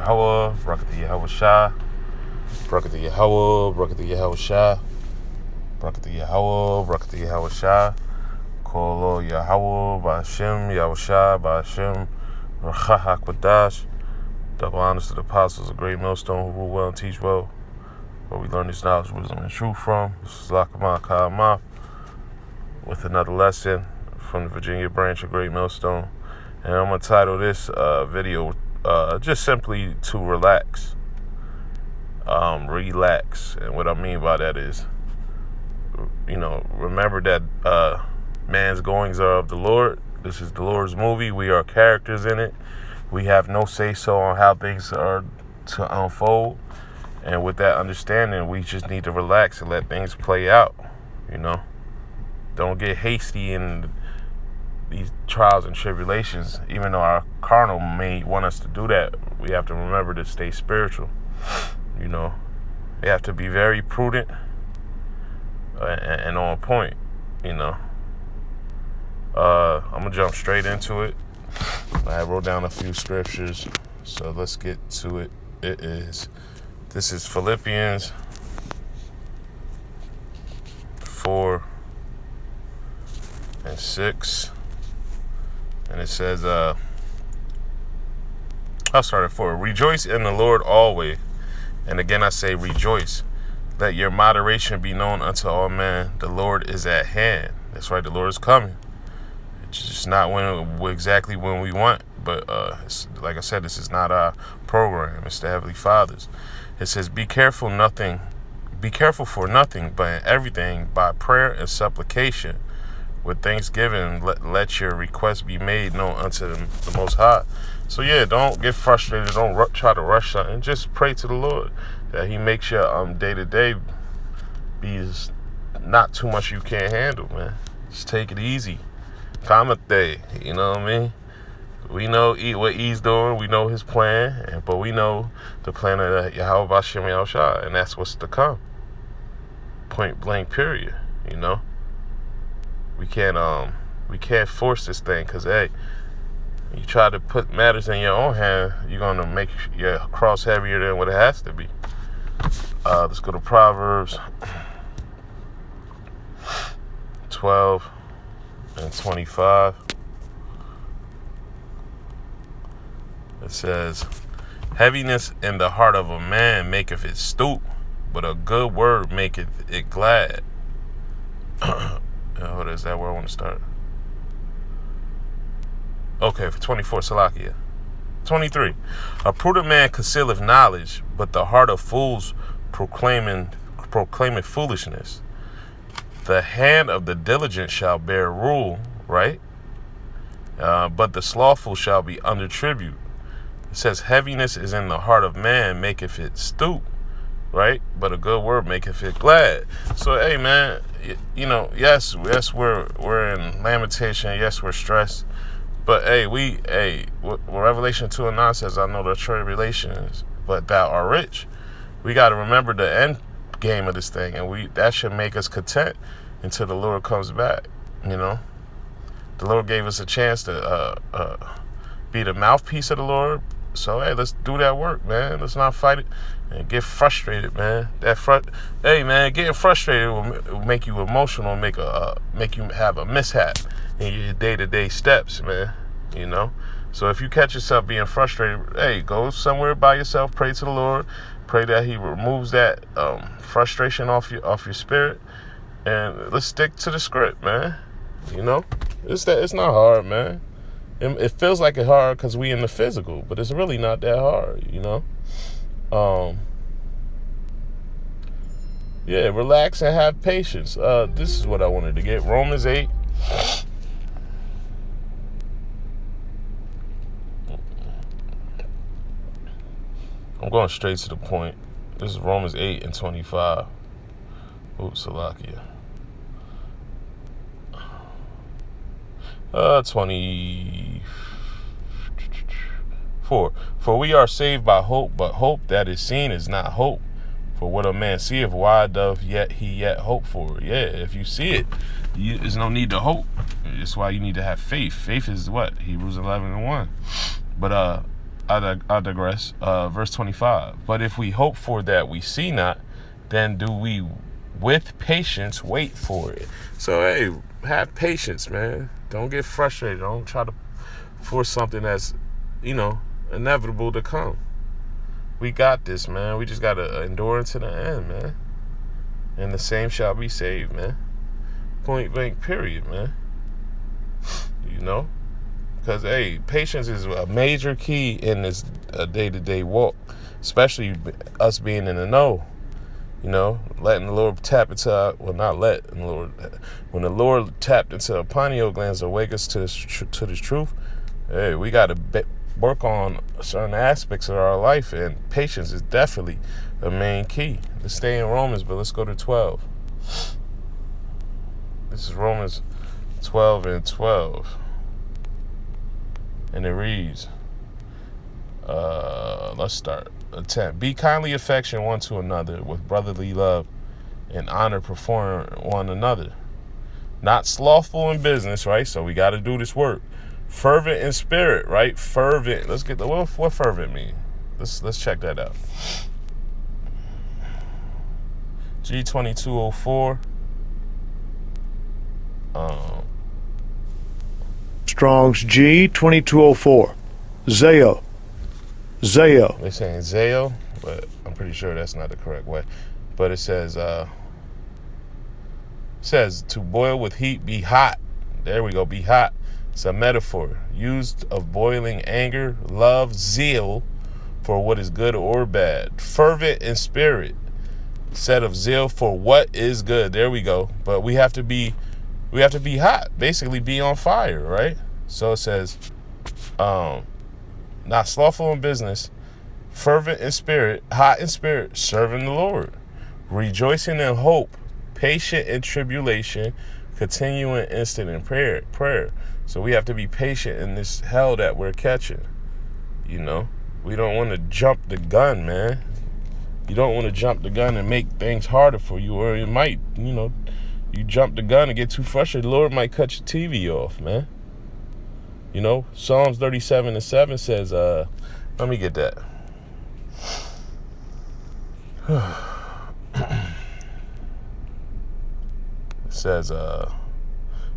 Yahweh, Barakatah Yahweh Shah, Barakatah Yahweh, Barakatah Yahweh Shah, Barakatah Yahweh, Barakatah Yahweh Shah, Kolo Yahweh, Ba'ashem, Yahweh Shah, Ba'ashem, Rachah HaKwadash. Double honors to the apostles, a great millstone who rule well and teach well, where we learn this knowledge, wisdom, and truth from. This is Lakama Ka'amah with another lesson from the Virginia branch of Great Millstone. And I'm going to title this video just simply to relax. Relax. And what I mean by that is, remember that man's goings are of the Lord. This is the Lord's movie. We are characters in it. We have no say-so on how things are to unfold. And with that understanding, we just need to relax and let things play out, Don't get hasty in these trials and tribulations. Even though our carnal may want us to do that, we have to remember to stay spiritual. We have to be very prudent and on point, I'm going to jump straight into it. I wrote down a few scriptures, so let's get to it. This is Philippians 4 and 6. And it says, I'll start at 4. Rejoice in the Lord always. And again I say rejoice. Let your moderation be known unto all men. The Lord is at hand. That's right, the Lord is coming. It's just not exactly when we want. But like I said, this is not our program. It's the Heavenly Father's. It says, be careful for nothing, but in everything by prayer and supplication. With thanksgiving, let your requests be made known unto the Most High. So don't get frustrated. Don't try to rush something. Just pray to the Lord that He makes your day-to-day be not too much you can't handle, man. Just take it easy. Day, you know what I mean? We know what He's doing. We know His plan, but we know the plan of Yahweh Ba'ashem Yahweh Shah, and that's what's to come. Point blank, period. We can't force this thing, because you try to put matters in your own hand, you're gonna make your cross heavier than what it has to be. Let's go to Proverbs 12 and 25. It says, heaviness in the heart of a man maketh it stoop, but a good word maketh it glad. What is that? Where I want to start? Okay, for 24, Salakia. 23. A prudent man concealeth knowledge, but the heart of fools proclaimeth foolishness. The hand of the diligent shall bear rule, right? But the slothful shall be under tribute. It says, heaviness is in the heart of man, maketh it stoop, right? But a good word maketh it glad. So, hey, man, yes, we're in lamentation. Yes, we're stressed. But, what Revelation 2 and 9 says, I know the tribulations, but thou art rich. We got to remember the end game of this thing, and that should make us content until the Lord comes back, The Lord gave us a chance to be the mouthpiece of the Lord. So, let's do that work, man. Let's not fight it and get frustrated, man. Getting frustrated will make you emotional, make you have a mishap in your day-to-day steps, man. So if you catch yourself being frustrated, go somewhere by yourself, pray to the Lord, pray that He removes that frustration off your spirit, and let's stick to the script, man. It's not hard, man. It feels like it's hard because we in the physical, but it's really not that hard, relax and have patience. This is what I wanted to get. Romans 8. I'm going straight to the point. This is Romans 8 and 25. Oops, Salakia. 24. For we are saved by hope, but hope that is seen is not hope. For what a man seeth, why doth he yet hope for? If you see it, there's no need to hope. That's why you need to have faith. Faith is what? Hebrews 11 and 1. But I digress. Verse 25. But if we hope for that we see not, then do we with patience wait for it. So, hey, have patience, man. Don't get frustrated. Don't try to force something that's, inevitable to come. We got this, man. We just got to endure to the end, man. And the same shall be saved, man. Point blank, period, man. Because, hey, patience is a major key in this day-to-day walk, especially us being in the know. Letting the Lord tap into when the Lord tapped into the pineal glands to wake us to this truth, hey, we got to work on certain aspects of our life, and patience is definitely the main key. Let's stay in Romans, but let's go to 12. This is Romans 12 and 12. And it reads, let's start. 10. Be kindly affectionate one to another with brotherly love and honor before one another. Not slothful in business, right? So we got to do this work. Fervent in spirit, right? Fervent. Let's get what fervent mean. Let's check that out. G2204. Strong's G2204. Zeo. They're saying Zeo, but I'm pretty sure that's not the correct way. But it says to boil with heat, be hot. There we go, be hot. It's a metaphor used of boiling anger, love, zeal for what is good or bad. Fervent in spirit, set of zeal for what is good. There we go. But we have to be hot, basically be on fire, right? So it says, not slothful in business, fervent in spirit, hot in spirit, serving the Lord, rejoicing in hope, patient in tribulation, continuing instant in prayer. So we have to be patient in this hell that we're catching. We don't want to jump the gun, man. You don't want to jump the gun and make things harder for you, or it might, you jump the gun and get too frustrated, the Lord might cut your TV off, man. Psalms 37:7 says, let me get that. It says,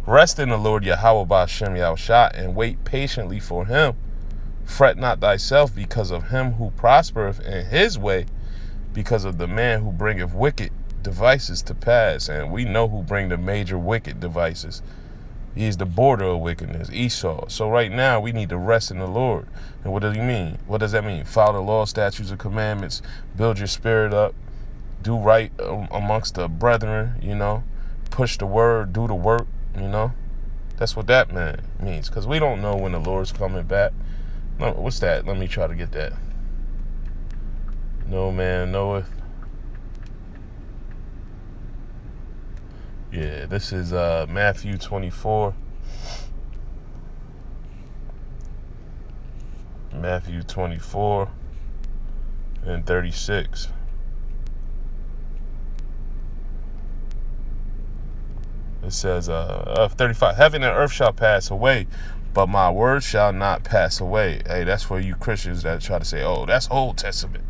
rest in the Lord Yahweh Ba'ashem Yahushua, and wait patiently for him. Fret not thyself because of him who prospereth in his way, because of the man who bringeth wicked devices to pass. And we know who bring the major wicked devices. He is the border of wickedness, Esau. So right now, we need to rest in the Lord. And what does he mean? What does that mean? Follow the law, statutes, and commandments. Build your spirit up. Do right amongst the brethren, Push the word, do the work, That's what that means. Because we don't know when the Lord's coming back. No, what's that? Let me try to get that. No man knoweth. Yeah, this is Matthew 24. Matthew 24 and 36. It says, 35, heaven and earth shall pass away, but my word shall not pass away. Hey, that's for you Christians that try to say, oh, that's Old Testament.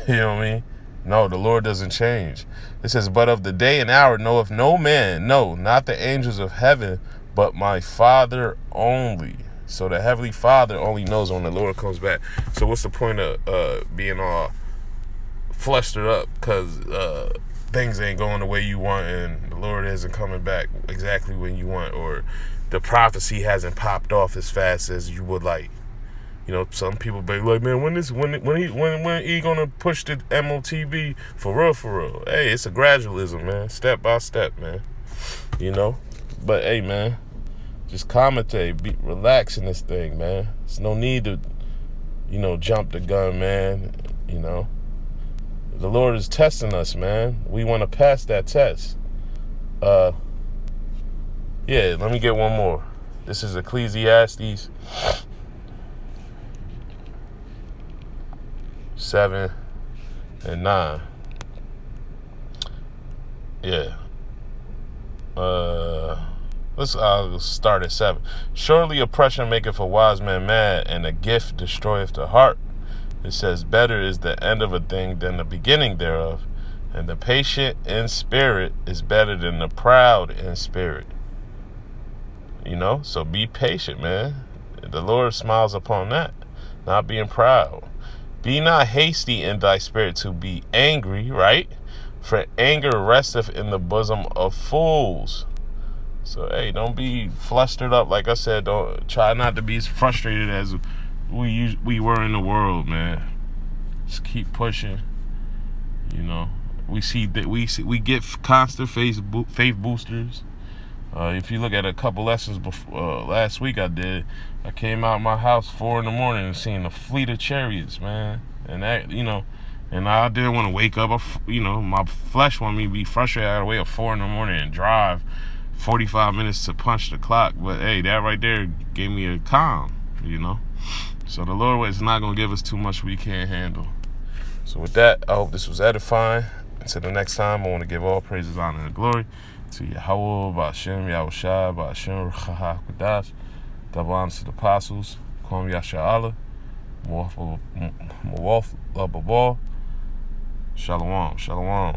You know what I mean? No, the Lord doesn't change. It says, but of the day and hour knoweth no man, no, not the angels of heaven, but my Father only. So the Heavenly Father only knows when the Lord comes back. So what's the point of being all flustered up because things ain't going the way you want and the Lord isn't coming back exactly when you want, or the prophecy hasn't popped off as fast as you would like? Some people be like, man, when he gonna push the MOTB for real? Hey, it's a gradualism, man, step by step, man. But hey, man, just commentate, relax in this thing, man. There's no need to, jump the gun, man. The Lord is testing us, man. We want to pass that test. Yeah, let me get one more. This is Ecclesiastes 7 and 9. Yeah. Let's start at 7. Surely oppression maketh a wise man mad, and a gift destroyeth the heart. It says, better is the end of a thing than the beginning thereof, and the patient in spirit is better than the proud in spirit. You know, so be patient, man. The Lord smiles upon that, not being proud. Be not hasty in thy spirit to be angry, right? For anger resteth in the bosom of fools. So, hey, don't be flustered up. Like I said, don't try not to be as frustrated as we were in the world, man. Just keep pushing. You know, we get constant faith boosters. If you look at a couple lessons before last week, I came out my house 4 a.m. and seen a fleet of chariots, man. And that, you know, and I didn't want to wake up. You know, my flesh wanted me to be frustrated. I had to wake up 4 a.m. and drive 45 minutes to punch the clock. But hey, that right there gave me a calm, you know. So the Lord is not going to give us too much we can't handle. So with that, I hope this was edifying. Until the next time, I want to give all praises, honor, and glory to Yahweh, Ba'ashem, Yahushua, Ba'ashem, Ruach HaKodesh. Double honor to the apostles. Kwam Yasha Allah. Mawaf Lababal. Shalom. Shalom.